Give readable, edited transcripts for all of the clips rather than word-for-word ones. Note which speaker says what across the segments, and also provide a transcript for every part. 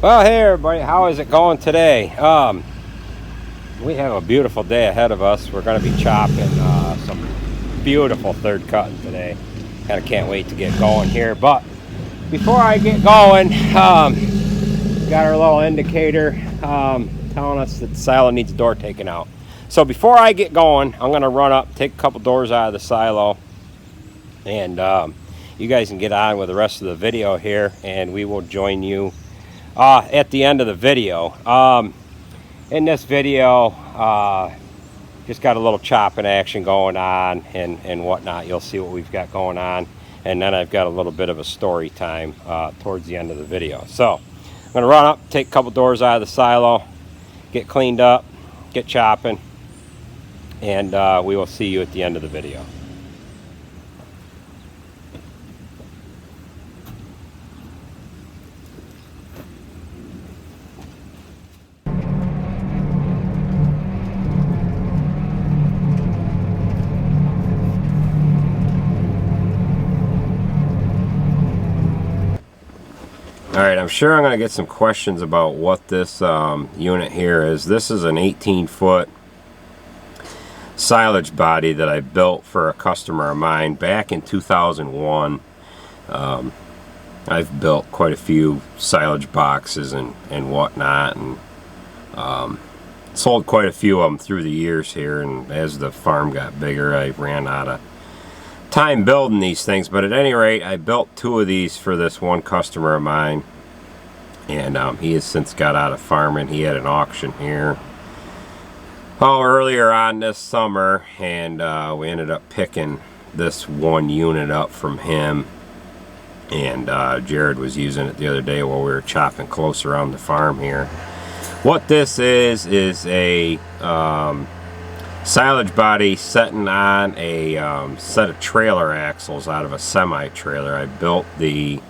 Speaker 1: Well, hey everybody, how is it going today? We have a beautiful day ahead of us. We're going to be chopping some beautiful third cutting today. Kind of can't wait to get going here. But before I get going, got our little indicator telling us that the silo needs the door taken out. So before I get going, I'm going to run up, take a couple doors out of the silo, and you guys can get on with the rest of the video here, and we will join you at the end of the video. In this video, just got a little chopping action going on and whatnot. You'll see what we've got going on, and then I've got a little bit of a story time towards the end of the video. So I'm going to run up, take a couple doors out of the silo, get cleaned up, get chopping, and we will see you at the end of the video. Alright, I'm sure I'm going to get some questions about what this unit here is. This is an 18-foot silage body that I built for a customer of mine back in 2001. I've built quite a few silage boxes and whatnot, and sold quite a few of them through the years here, and as the farm got bigger I ran out of time building these things. But at any rate, I built two of these for this one customer of mine, and he has since got out of farming. He had an auction here earlier on this summer, and we ended up picking this one unit up from him, and Jared was using it the other day while we were chopping close around the farm here. What this is a silage body sitting on a set of trailer axles out of a semi-trailer. I built the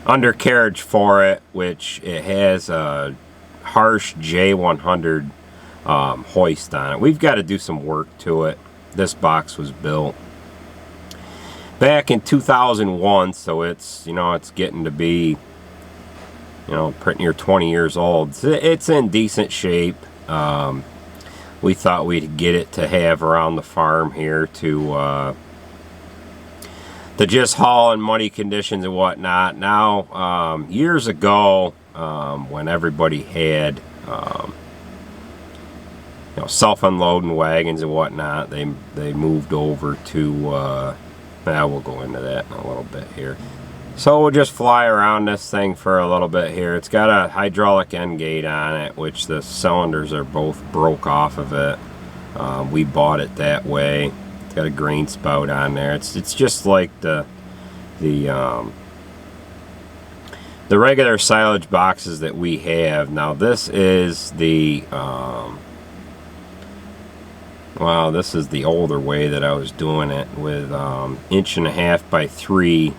Speaker 1: undercarriage for it, which it has a harsh J100 hoist on it. We've got to do some work to it. This box was built back in 2001, so it's, it's getting to be, pretty near 20 years old. It's in decent shape. We thought we'd get it to have around the farm here to just haul in muddy conditions and whatnot. Now, years ago, when everybody had self-unloading wagons and whatnot, they moved over to we'll go into that in a little bit here. So we'll just fly around this thing for a little bit here. It's got a hydraulic end gate on it, which the cylinders are both broke off of it. We bought it that way. It's got a grain spout on there. It's just like the regular silage boxes that we have. Now this is the this is the older way that I was doing it, with 1.5 by 3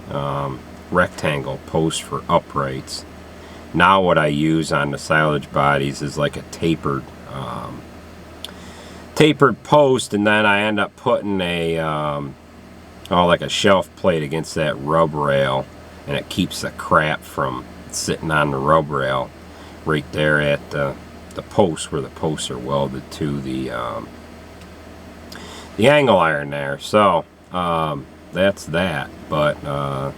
Speaker 1: rectangle posts for uprights. Now what I use on the silage bodies is like a tapered post, and then I end up putting a like a shelf plate against that rub rail, and it keeps the crap from sitting on the rub rail right there at the post where the posts are welded to the angle iron there. So that's that. But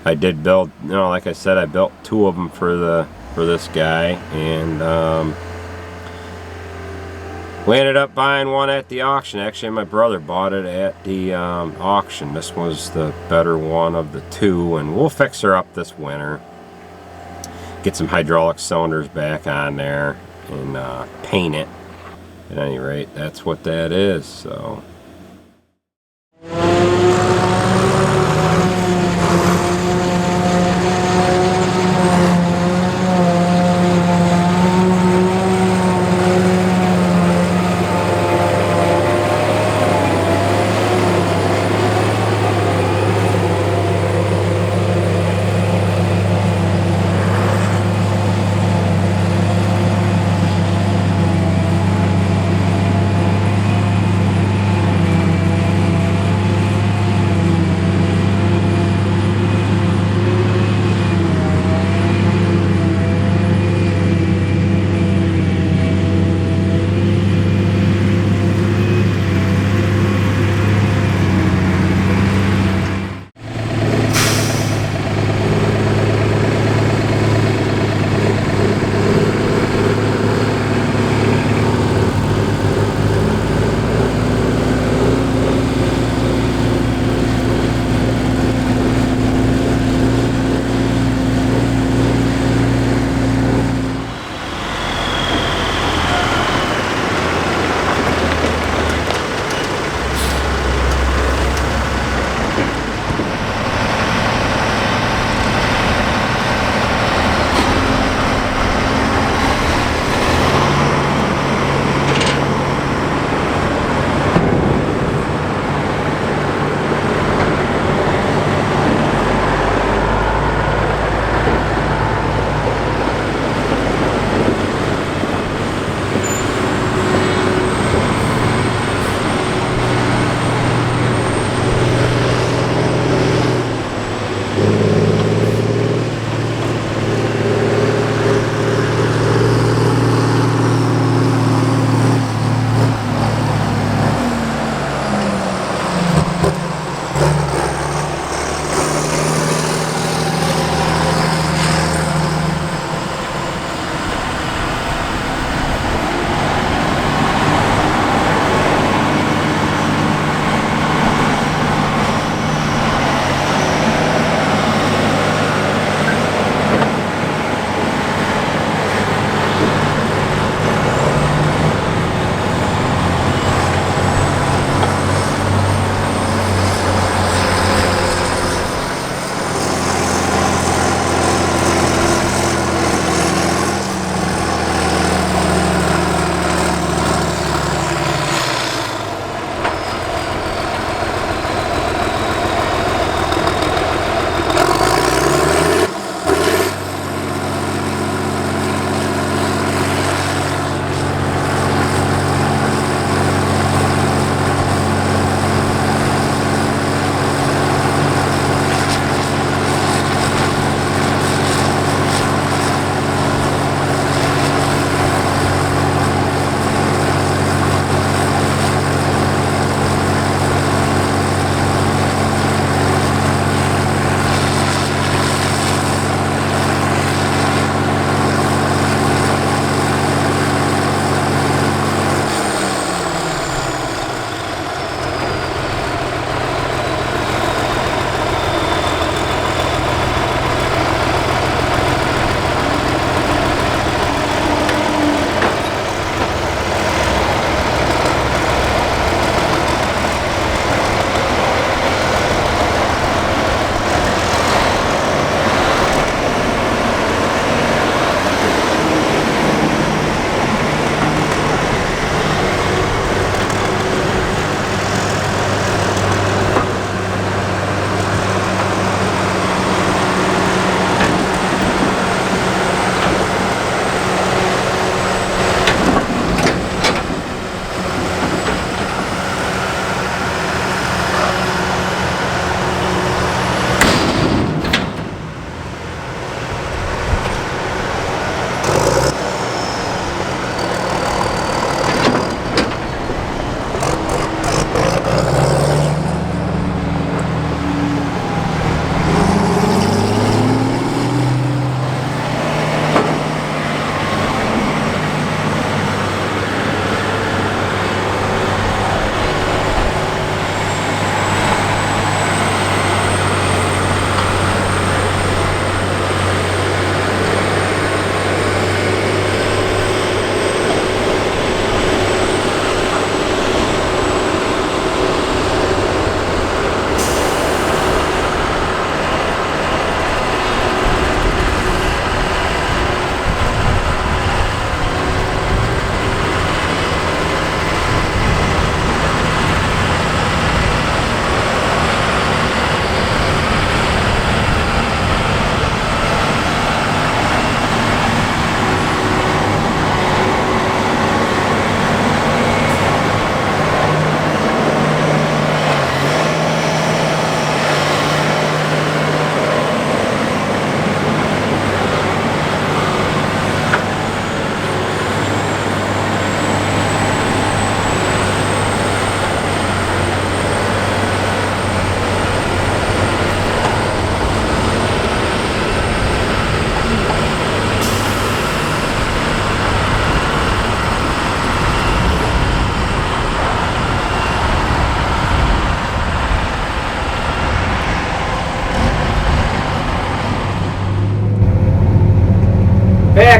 Speaker 1: I did build, like I said, I built two of them for this guy, and we ended up buying one at the auction. Actually, my brother bought it at the auction. This was the better one of the two, and we'll fix her up this winter. Get some hydraulic cylinders back on there and paint it. At any rate, that's what that is. So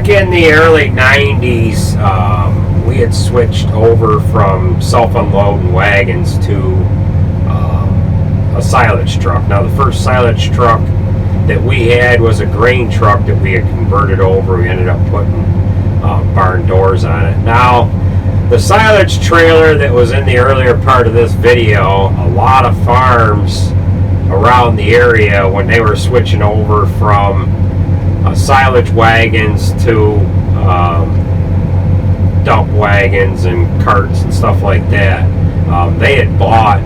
Speaker 1: back in the early 90s, we had switched over from self-unloading wagons to a silage truck. Now, the first silage truck that we had was a grain truck that we had converted over. We ended up putting barn doors on it. Now, the silage trailer that was in the earlier part of this video, a lot of farms around the area, when they were switching over from silage wagons to dump wagons and carts and stuff like that, they had bought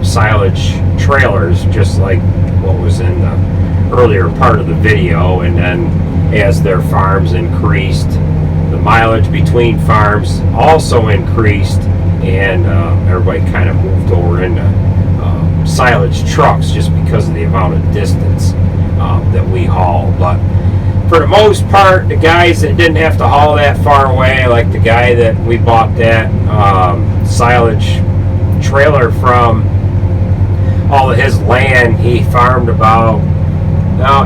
Speaker 1: silage trailers, just like what was in the earlier part of the video. And then as their farms increased, the mileage between farms also increased, and everybody kind of moved over into silage trucks just because of the amount of distance that we haul. But for the most part, the guys that didn't have to haul that far away, like the guy that we bought that silage trailer from, all of his land, he farmed about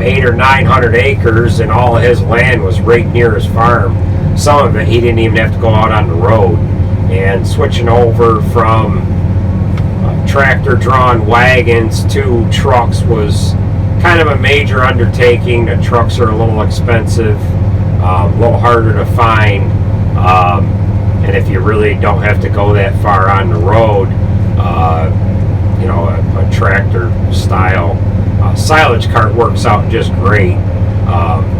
Speaker 1: 800 or 900 acres, and all of his land was right near his farm. Some of it he didn't even have to go out on the road. And switching over from tractor-drawn wagons to trucks was kind of a major undertaking. The trucks are a little expensive, a little harder to find, and if you really don't have to go that far on the road, a tractor-style silage cart works out just great.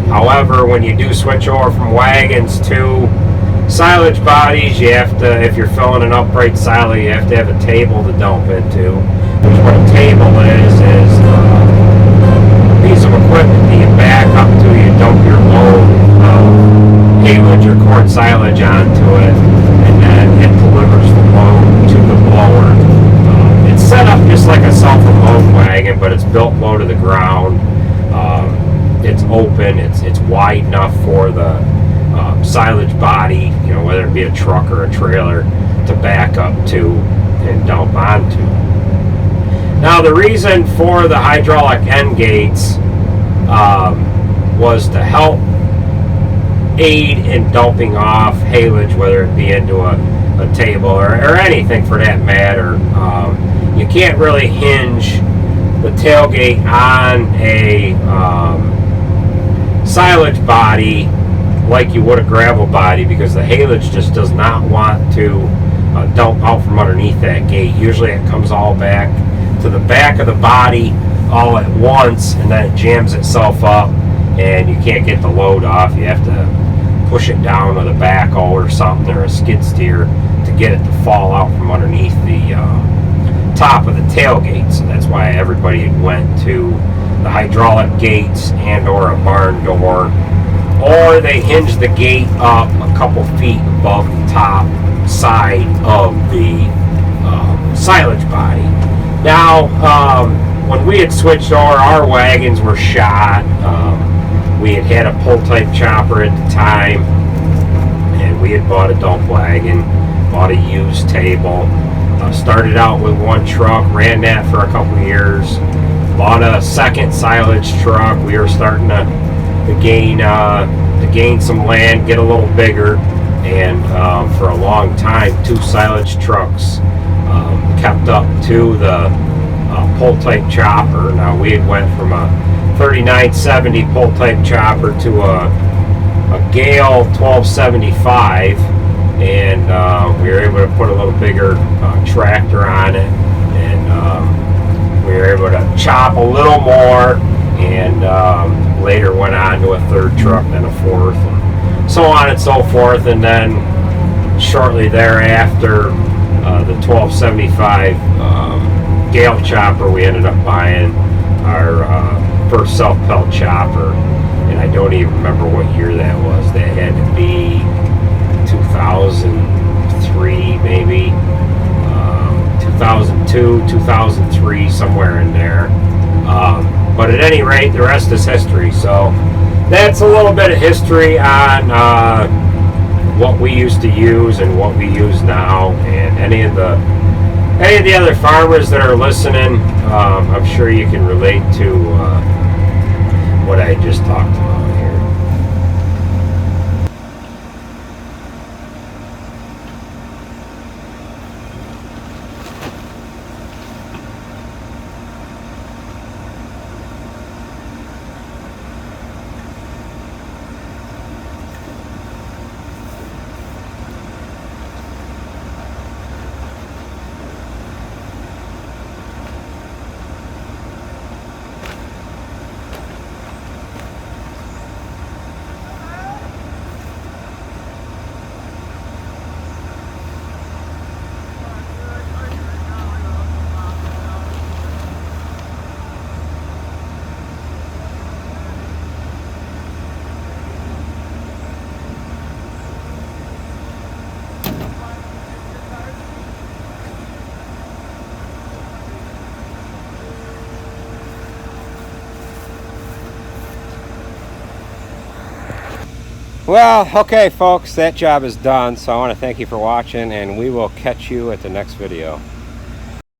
Speaker 1: However, when you do switch over from wagons to silage bodies, you have to, if you're filling an upright silo, you have to have a table to dump into. Which what a table is a piece of equipment that you back up to, you dump your load of haylage or corn silage onto it, and then it delivers the load to the blower. It's set up just like a self-unload wagon, but it's built low to the ground. It's open, it's wide enough for the silage body, whether it be a truck or a trailer, to back up to and dump onto. Now, the reason for the hydraulic end gates was to help aid in dumping off haylage, whether it be into a table or anything for that matter. You can't really hinge the tailgate on a silage body like you would a gravel body, because the haylage just does not want to dump out from underneath that gate. Usually it comes all back to the back of the body all at once, and then it jams itself up and you can't get the load off. You have to push it down with a backhoe or something, or a skid steer, to get it to fall out from underneath the top of the tailgate. So that's why everybody went to the hydraulic gates and or a barn door, or they hinge the gate up a couple feet above the top side of the silage body. Now, when we had switched over, our wagons were shot. We had a pull-type chopper at the time, and we had bought a dump wagon, bought a used table. Started out with one truck, ran that for a couple of years, bought a second silage truck. We were starting to gain some land, get a little bigger, and for a long time, two silage trucks kept up to the pull-type chopper. Now, we had went from a 3970 pull-type chopper to a Gale 1275, and we were able to put a little bigger tractor on it, and we were able to chop a little more, and later went on to a third truck, then a fourth, and so on and so forth. And then shortly thereafter, the 1275 Gale chopper, we ended up buying our first self-pelt chopper, and I don't even remember what year that was. That had to be 2003, maybe 2002, 2003, somewhere in there. But at any rate, the rest is history. So that's a little bit of history on what we used to use and what we use now. And any of the other farmers that are listening, I'm sure you can relate to what I just talked about here. Well, okay folks, that job is done, so I want to thank you for watching, and we will catch you at the next video.